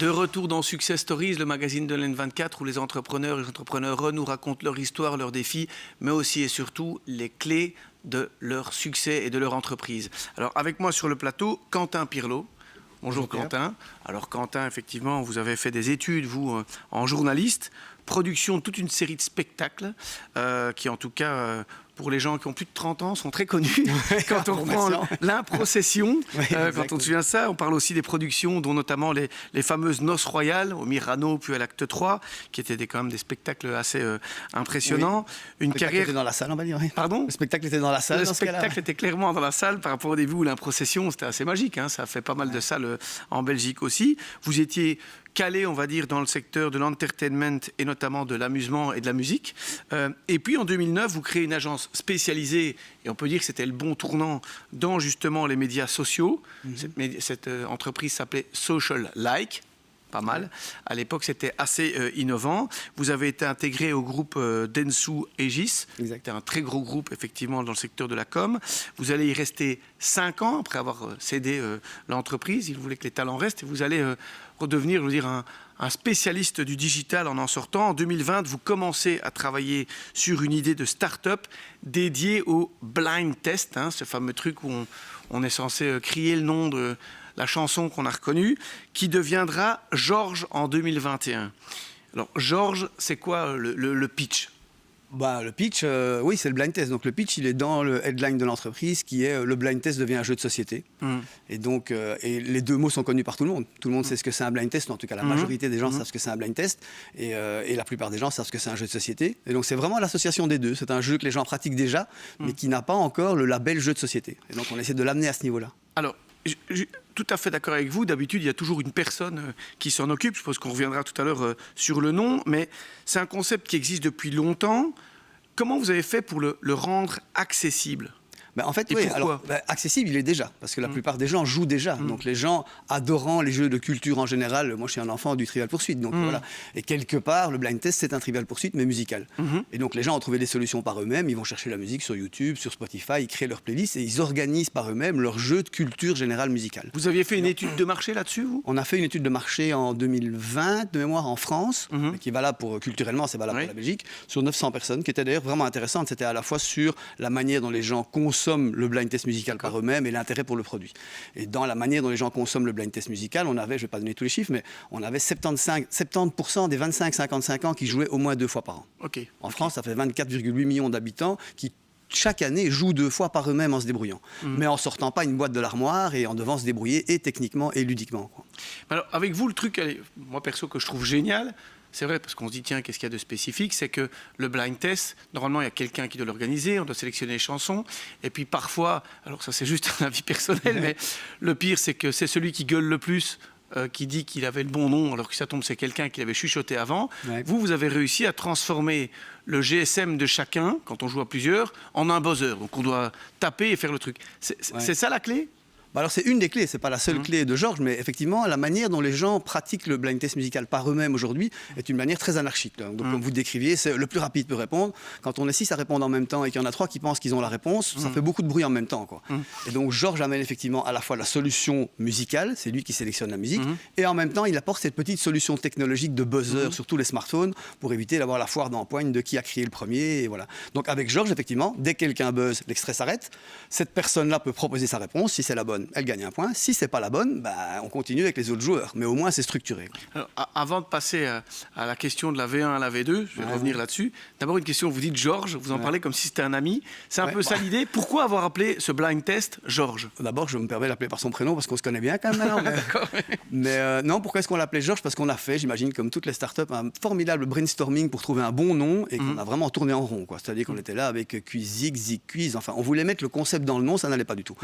De retour dans Success Stories, le magazine de l'N24 où les entrepreneurs et les entrepreneurs nous racontent leur histoire, leurs défis, mais aussi et surtout les clés de leur succès et de leur entreprise. Alors avec moi sur le plateau, Quentin Pirlot. Bonjour Quentin. Alors Quentin, effectivement, vous avez fait des études, vous, en journaliste, production de toute une série de spectacles qui, en tout cas, pour les gens qui ont plus de 30 ans, sont très connus. Quand on prend l'improcession, quand on se souvient de ça, on parle aussi des productions, dont notamment les fameuses Noces Royales, au Myrano, puis à l'Acte 3, qui étaient quand même des spectacles assez impressionnants. Oui. Une carrière... était dans la salle, on va dire. Oui. Pardon ? Le spectacle était dans la salle. Le spectacle était clairement dans la salle par rapport au début où l'improcession, c'était assez magique. Hein, ça a fait pas mal de salles en Belgique aussi. Vous étiez calé, on va dire, dans le secteur de l'entertainment et notamment de l'amusement et de la musique. Et puis en 2009, vous créez une agence spécialisée, et on peut dire que c'était le bon tournant dans justement les médias sociaux. Cette entreprise s'appelait Social Like. Pas mal. À l'époque, c'était assez innovant. Vous avez été intégré au groupe Dentsu Aegis. C'était un très gros groupe, effectivement, dans le secteur de la com. Vous allez y rester 5 ans après avoir cédé l'entreprise. Il voulait que les talents restent. Et vous allez redevenir, je veux dire, un spécialiste du digital en sortant. En 2020, vous commencez à travailler sur une idée de start-up dédiée au blind test, hein, ce fameux truc où on est censé crier le nom de la chanson qu'on a reconnue, qui deviendra Georges en 2021. Alors, Georges, c'est quoi le pitch ? Le pitch, oui, c'est le blind test. Donc le pitch, il est dans le headline de l'entreprise, qui est le blind test devient un jeu de société. Et donc, et les deux mots sont connus par tout le monde. Tout le monde sait ce que c'est un blind test, ou en tout cas la majorité des gens savent ce que c'est un blind test, et la plupart des gens savent ce que c'est un jeu de société. Et donc c'est vraiment l'association des deux. C'est un jeu que les gens pratiquent déjà, mais qui n'a pas encore le label jeu de société. Et donc on essaie de l'amener à ce niveau-là. Alors, je suis tout à fait d'accord avec vous. D'habitude, il y a toujours une personne qui s'en occupe. Je pense qu'on reviendra tout à l'heure sur le nom. Mais c'est un concept qui existe depuis longtemps. Comment vous avez fait pour le rendre accessible ? En fait, oui, alors, accessible, il est déjà, parce que la plupart des gens jouent déjà. Donc les gens adorant les jeux de culture en général, moi je suis un enfant du Trivial Pursuit, donc voilà. Et quelque part, le blind test, c'est un Trivial Pursuit, mais musical. Et donc les gens ont trouvé des solutions par eux-mêmes, ils vont chercher la musique sur YouTube, sur Spotify, ils créent leur playlist et ils organisent par eux-mêmes leur jeu de culture générale musicale. Vous aviez fait une étude de marché là-dessus, vous ? On a fait une étude de marché en 2020, de mémoire, en France, qui est valable pour, culturellement, c'est valable pour la Belgique, sur 900 personnes, qui était d'ailleurs vraiment intéressante. C'était à la fois sur la manière dont les gens consomment le blind test musical par eux-mêmes et l'intérêt pour le produit. Et dans la manière dont les gens consomment le blind test musical, on avait, je ne vais pas donner tous les chiffres, mais on avait 70% des 25-55 ans qui jouaient au moins 2 fois par an. En France, ça fait 24,8 millions d'habitants qui chaque année jouent 2 fois par eux-mêmes en se débrouillant, mais en sortant pas une boîte de l'armoire et en devant se débrouiller et techniquement et ludiquement. Alors avec vous, le truc, moi perso, que je trouve génial, c'est vrai, parce qu'on se dit, tiens, qu'est-ce qu'il y a de spécifique ? C'est que le blind test, normalement, il y a quelqu'un qui doit l'organiser, on doit sélectionner les chansons, et puis parfois, alors ça c'est juste un avis personnel, mais le pire, c'est que c'est celui qui gueule le plus qui dit qu'il avait le bon nom, alors que ça tombe, c'est quelqu'un qui l'avait chuchoté avant. Vous avez réussi à transformer le GSM de chacun, quand on joue à plusieurs, en un buzzer. Donc on doit taper et faire le truc. C'est ça la clé ? Alors c'est une des clés, c'est pas la seule clé de Georges, mais effectivement la manière dont les gens pratiquent le blind test musical par eux-mêmes aujourd'hui est une manière très anarchique. Donc comme vous décriviez, c'est le plus rapide peut répondre. Quand on est 6 à répondre en même temps et qu'il y en a 3 qui pensent qu'ils ont la réponse, ça fait beaucoup de bruit en même temps, quoi. Et donc Georges amène effectivement à la fois la solution musicale, c'est lui qui sélectionne la musique, et en même temps il apporte cette petite solution technologique de buzzer sur tous les smartphones pour éviter d'avoir la foire d'empoigne de qui a crié le premier. Et voilà. Donc avec Georges, effectivement, dès que quelqu'un buzz, l'extrait s'arrête. Cette personne-là peut proposer sa réponse, si c'est la bonne. Elle gagne un point. Si c'est pas la bonne, on continue avec les autres joueurs. Mais au moins, c'est structuré. Alors, avant de passer à la question de la V1 à la V2, je vais revenir là-dessus. D'abord, une question. Vous dites Georges, vous en parlez comme si c'était un ami. C'est un peu ça l'idée. Pourquoi avoir appelé ce blind test Georges ? D'abord, je me permets d'appeler par son prénom parce qu'on se connaît bien quand même maintenant. Mais non, pourquoi est-ce qu'on l'appelait Georges ? Parce qu'on a fait, j'imagine, comme toutes les startups, un formidable brainstorming pour trouver un bon nom et qu'on a vraiment tourné en rond, quoi. C'est-à-dire qu'on était là avec Quizik, Zik, Quiz. Enfin, on voulait mettre le concept dans le nom, ça n'allait pas du tout.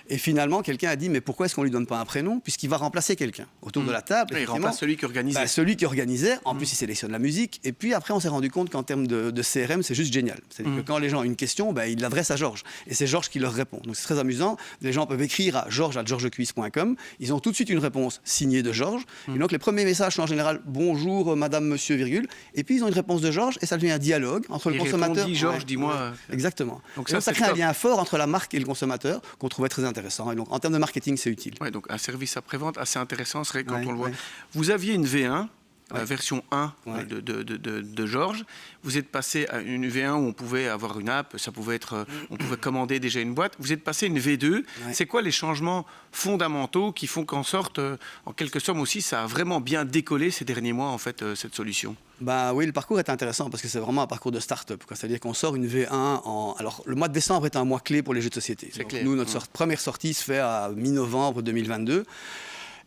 Et finalement, quelqu'un a dit mais pourquoi est-ce qu'on lui donne pas un prénom puisqu'il va remplacer quelqu'un autour de la table. Il remplace celui qui organisait. Celui qui organisait. En plus, il sélectionne la musique. Et puis après, on s'est rendu compte qu'en termes de CRM, c'est juste génial. C'est-à-dire que quand les gens ont une question, ils l'adressent à Georges. Et c'est Georges qui leur répond. Donc c'est très amusant. Les gens peuvent écrire à georges@georgesquiz.com. Ils ont tout de suite une réponse signée de Georges. Et donc les premiers messages sont en général bonjour madame, monsieur, virgule. Et puis ils ont une réponse de Georges et ça devient un dialogue entre le consommateur. Georges, dis-moi. Exactement. Donc ça crée un lien fort entre la marque et le consommateur qu'on trouvait très intéressant. Et donc en termes de marketing, c'est utile. Ouais, donc un service après-vente assez intéressant serait quand Ouais, on le voit. ouais. Vous aviez une V1, Ouais. version 1 Ouais. de Georges. Vous êtes passé à une V1 où on pouvait avoir une app, ça pouvait être, on pouvait commander déjà une boîte. Vous êtes passé à une V2. Ouais. C'est quoi les changements fondamentaux qui font qu'en sorte, en quelque somme aussi, ça a vraiment bien décollé ces derniers mois, en fait, cette solution? Bah oui, le parcours est intéressant parce que c'est vraiment un parcours de start-up, quoi. C'est-à-dire qu'on sort une V1 en... Alors, le mois de décembre est un mois clé pour les jeux de société. C'est Donc, clair. nous, notre première sortie se fait à mi-novembre 2022.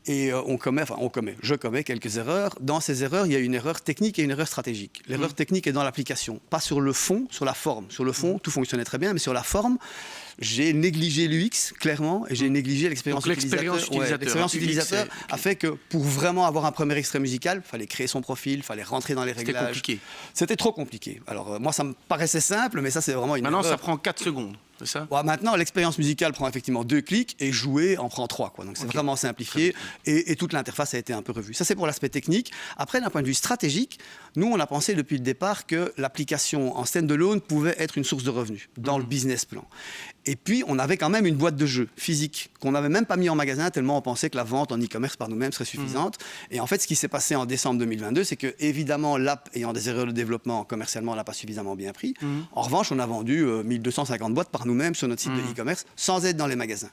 Et je commets quelques erreurs. Dans ces erreurs, il y a une erreur technique et une erreur stratégique. L'erreur technique est dans l'application, pas sur le fond, sur la forme. Sur le fond, tout fonctionnait très bien, mais sur la forme, j'ai négligé l'UX, clairement, et j'ai négligé l'expérience Donc, l'expérience utilisateur. utilisateur. L'expérience UX, utilisateur c'est- a fait que pour vraiment avoir un premier extrait musical, il fallait créer son profil, il fallait rentrer dans les C'était réglages. compliqué. C'était trop compliqué. Alors, moi, ça me paraissait simple, mais ça, c'est vraiment une Maintenant, erreur. ça prend 4 secondes, c'est ça? Ouais, maintenant, l'expérience musicale prend effectivement 2 clics et jouer en prend 3. Quoi. Donc c'est vraiment simplifié et toute l'interface a été un peu revue. Ça, c'est pour l'aspect technique. Après, d'un point de vue stratégique, nous, on a pensé depuis le départ que l'application en stand-alone pouvait être une source de revenus dans le business plan. Et puis, on avait quand même une boîte de jeux physique qu'on n'avait même pas mis en magasin tellement on pensait que la vente en e-commerce par nous-mêmes serait suffisante. Et en fait, ce qui s'est passé en décembre 2022, c'est que, évidemment, l'app ayant des erreurs de développement, commercialement, on n'a pas suffisamment bien pris. En revanche, on a vendu 1250 boîtes par nous-mêmes sur notre site de e-commerce sans être dans les magasins.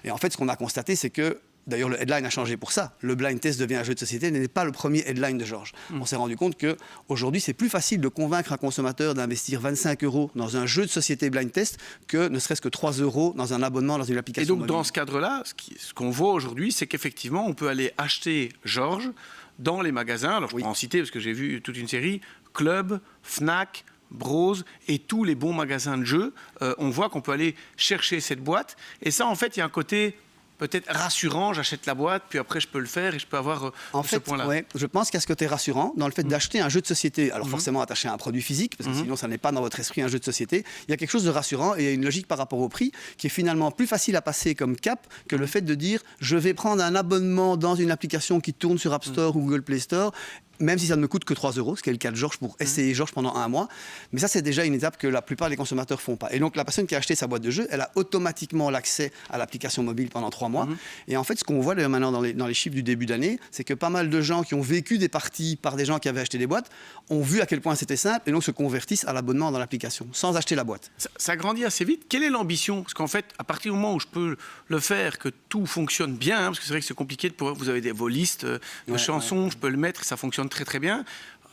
Et en fait, ce qu'on a constaté, c'est que d'ailleurs, le headline a changé pour ça. Le blind test devient un jeu de société, n'est pas le premier headline de Georges. On s'est rendu compte qu'aujourd'hui, c'est plus facile de convaincre un consommateur d'investir 25 € dans un jeu de société blind test que ne serait-ce que 3 € dans un abonnement dans une Et application donc, mobile. dans ce cadre-là, ce qu'on voit aujourd'hui, c'est qu'effectivement, on peut aller acheter Georges dans les magasins. Alors, je peux en citer parce que j'ai vu toute une série. Club, Fnac, Bros et tous les bons magasins de jeux. On voit qu'on peut aller chercher cette boîte. Et ça, en fait, il y a un côté peut-être rassurant. J'achète la boîte, puis après, je peux le faire et je peux avoir En ce fait, point-là. ouais, je pense qu'il y a ce côté rassurant dans le fait d'acheter un jeu de société. Alors forcément attaché à un produit physique, parce que sinon ça n'est pas dans votre esprit un jeu de société. Il y a quelque chose de rassurant et il y a une logique par rapport au prix qui est finalement plus facile à passer comme cap que le fait de dire je vais prendre un abonnement dans une application qui tourne sur App Store ou Google Play Store. Même si ça ne me coûte que 3 €, ce qui est le cas de Georges pour essayer Georges pendant un mois. Mais ça, c'est déjà une étape que la plupart des consommateurs ne font pas. Et donc, la personne qui a acheté sa boîte de jeu, elle a automatiquement l'accès à l'application mobile pendant 3 mois. Et en fait, ce qu'on voit d'ailleurs maintenant dans les chiffres du début d'année, c'est que pas mal de gens qui ont vécu des parties par des gens qui avaient acheté des boîtes ont vu à quel point c'était simple et donc se convertissent à l'abonnement dans l'application sans acheter la boîte. Ça grandit assez vite. Quelle est l'ambition? Parce qu'en fait, à partir du moment où je peux le faire, que tout fonctionne bien, parce que c'est vrai que c'est compliqué de pouvoir, vous avez vos listes de chansons, je peux le mettre, ça fonctionne très très bien.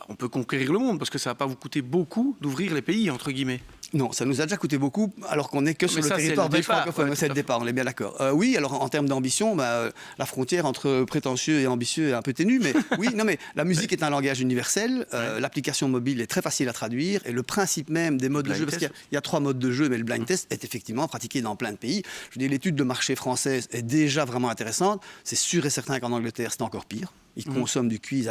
On peut conquérir le monde parce que ça ne va pas vous coûter beaucoup d'ouvrir les pays, entre guillemets. Non, ça nous a déjà coûté beaucoup, alors qu'on n'est que sur le ça, c'est territoire le belge départ, francophone. ouais, C'est le tout à fait. départ, on est bien d'accord. Oui, alors en termes d'ambition, la frontière entre prétentieux et ambitieux est un peu ténue, mais oui, non, mais la musique est un langage universel, l'application mobile est très facile à traduire, et le principe même des modes de Blind jeu, parce test. qu'il y a 3 modes de jeu, mais le blind test est effectivement pratiqué dans plein de pays. Je veux dire, l'étude de marché française est déjà vraiment intéressante. C'est sûr et certain qu'en Angleterre, c'est encore pire. Ils consomment du quiz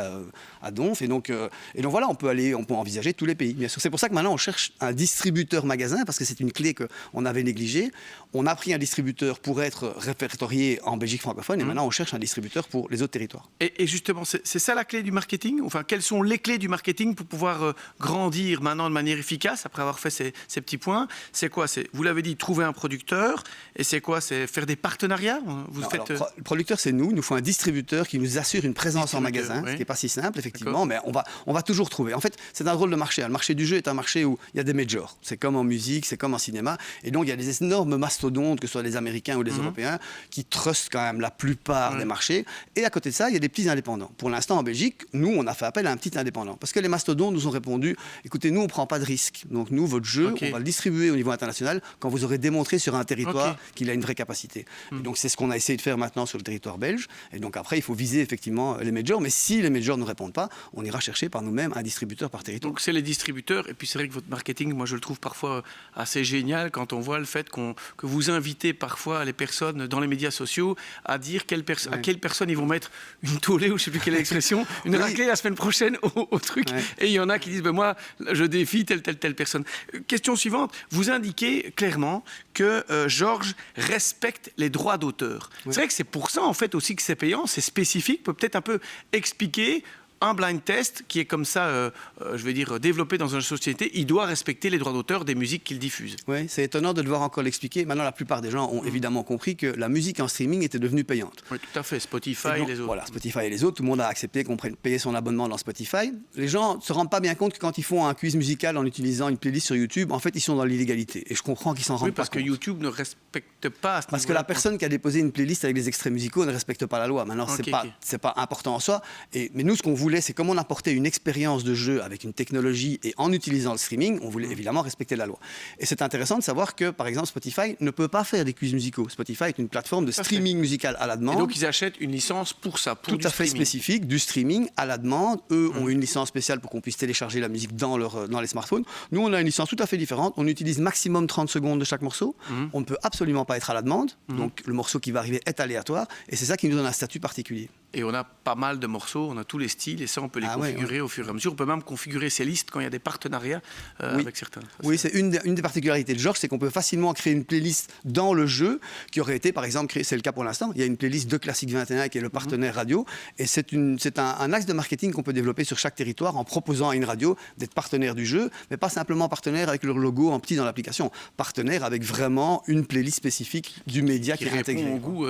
à donf. Et donc voilà, on peut envisager tous les pays. Bien sûr. C'est pour ça que maintenant, on cherche un distributeur magasin, parce que c'est une clé qu'on avait négligée. On a pris un distributeur pour être répertorié en Belgique francophone, et maintenant, on cherche un distributeur pour les autres territoires. Et justement, c'est ça la clé du marketing? Enfin, quelles sont les clés du marketing pour pouvoir grandir maintenant de manière efficace, après avoir fait ces petits points? C'est quoi? Vous l'avez dit, trouver un producteur. Et c'est quoi? C'est faire des partenariats? Le producteur, c'est nous. Il nous faut un distributeur qui nous assure une présence en magasin, ce qui n'est pas si simple, effectivement, mais on va toujours trouver. En fait, c'est un drôle de marché. Le marché du jeu est un marché où il y a des majors. C'est comme en musique, c'est comme en cinéma. Et donc, il y a des énormes mastodontes, que ce soit les Américains ou les Européens, qui trustent quand même la plupart des marchés. Et à côté de ça, il y a des petits indépendants. Pour l'instant, en Belgique, nous, on a fait appel à un petit indépendant. Parce que les mastodontes nous ont répondu, écoutez, nous, on ne prend pas de risque. Donc, nous, votre jeu, on va le distribuer au niveau international quand vous aurez démontré sur un territoire qu'il a une vraie capacité. Et donc, c'est ce qu'on a essayé de faire maintenant sur le territoire belge. Et donc, après, il faut viser effectivement les majors. Mais si les majors ne répondent pas, on ira chercher par nous-mêmes un distributeur par territoire. Donc, c'est les distributeurs. Et puis, c'est vrai que votre marketing, moi, je le trouve parfois assez génial quand on voit le fait que vous invitez parfois les personnes dans les médias sociaux à dire à quelle personne ils vont mettre une tollée, ou je ne sais plus quelle est l'expression, une raclée la semaine prochaine au truc. Et il y en a qui disent, moi, je défie telle personne. Question suivante. Vous indiquez clairement que Georges respecte les droits d'auteur. C'est vrai que c'est pour ça, en fait, aussi que c'est payant, c'est spécifique. Peut-être un peu expliquer un blind test qui est comme ça, je vais dire, développé dans une société, il doit respecter les droits d'auteur des musiques qu'il diffuse. Oui, c'est étonnant de devoir encore l'expliquer. Maintenant, la plupart des gens ont évidemment compris que la musique en streaming était devenue payante. Oui, tout à fait. Spotify et les autres. Voilà, Spotify et les autres, tout le monde a accepté qu'on prenne payer son abonnement dans Spotify. Les gens ne se rendent pas bien compte que quand ils font un quiz musical en utilisant une playlist sur YouTube, en fait, ils sont dans l'illégalité. Et je comprends qu'ils s'en rendent pas compte. Oui, parce que YouTube ne respecte pas. Parce que la personne qui a déposé une playlist avec des extraits musicaux ne respecte pas la loi. Maintenant, Ok, c'est pas important en soi. Mais nous, ce qu'on voulait, c'est comme on apportait une expérience de jeu avec une technologie et en utilisant le streaming, on voulait évidemment respecter la loi. Et c'est intéressant de savoir que, par exemple, Spotify ne peut pas faire des quiz musicaux. Spotify est une plateforme de streaming musical à la demande. Et donc, ils achètent une licence pour ça, pour tout à fait spécifique, du streaming à la demande. Eux ont une licence spéciale pour qu'on puisse télécharger la musique dans les smartphones. Nous, on a une licence tout à fait différente. On utilise maximum 30 secondes de chaque morceau. On ne peut absolument pas être à la demande. Donc, le morceau qui va arriver est aléatoire. Et c'est ça qui nous donne un statut particulier. Et on a pas mal de morceaux, on a tous les styles, et ça, on peut les configurer au fur et à mesure. On peut même configurer ces listes quand il y a des partenariats avec certains. Oui, c'est une des particularités de Georges, c'est qu'on peut facilement créer une playlist dans le jeu qui aurait été, par exemple, créée, c'est le cas pour l'instant. Il y a une playlist de Classique 21 qui est le partenaire radio, et c'est un axe de marketing qu'on peut développer sur chaque territoire en proposant à une radio d'être partenaire du jeu, mais pas simplement partenaire avec leur logo en petit dans l'application, partenaire avec vraiment une playlist spécifique du média qui est intégré. Répond au goût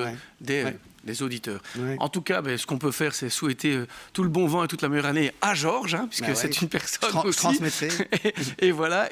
des auditeurs. Ouais. En tout cas, ce qu'on peut faire, c'est souhaiter tout le bon vent et toute la meilleure année à Georges, puisque c'est une personne aussi. Je transmettrai. Et voilà.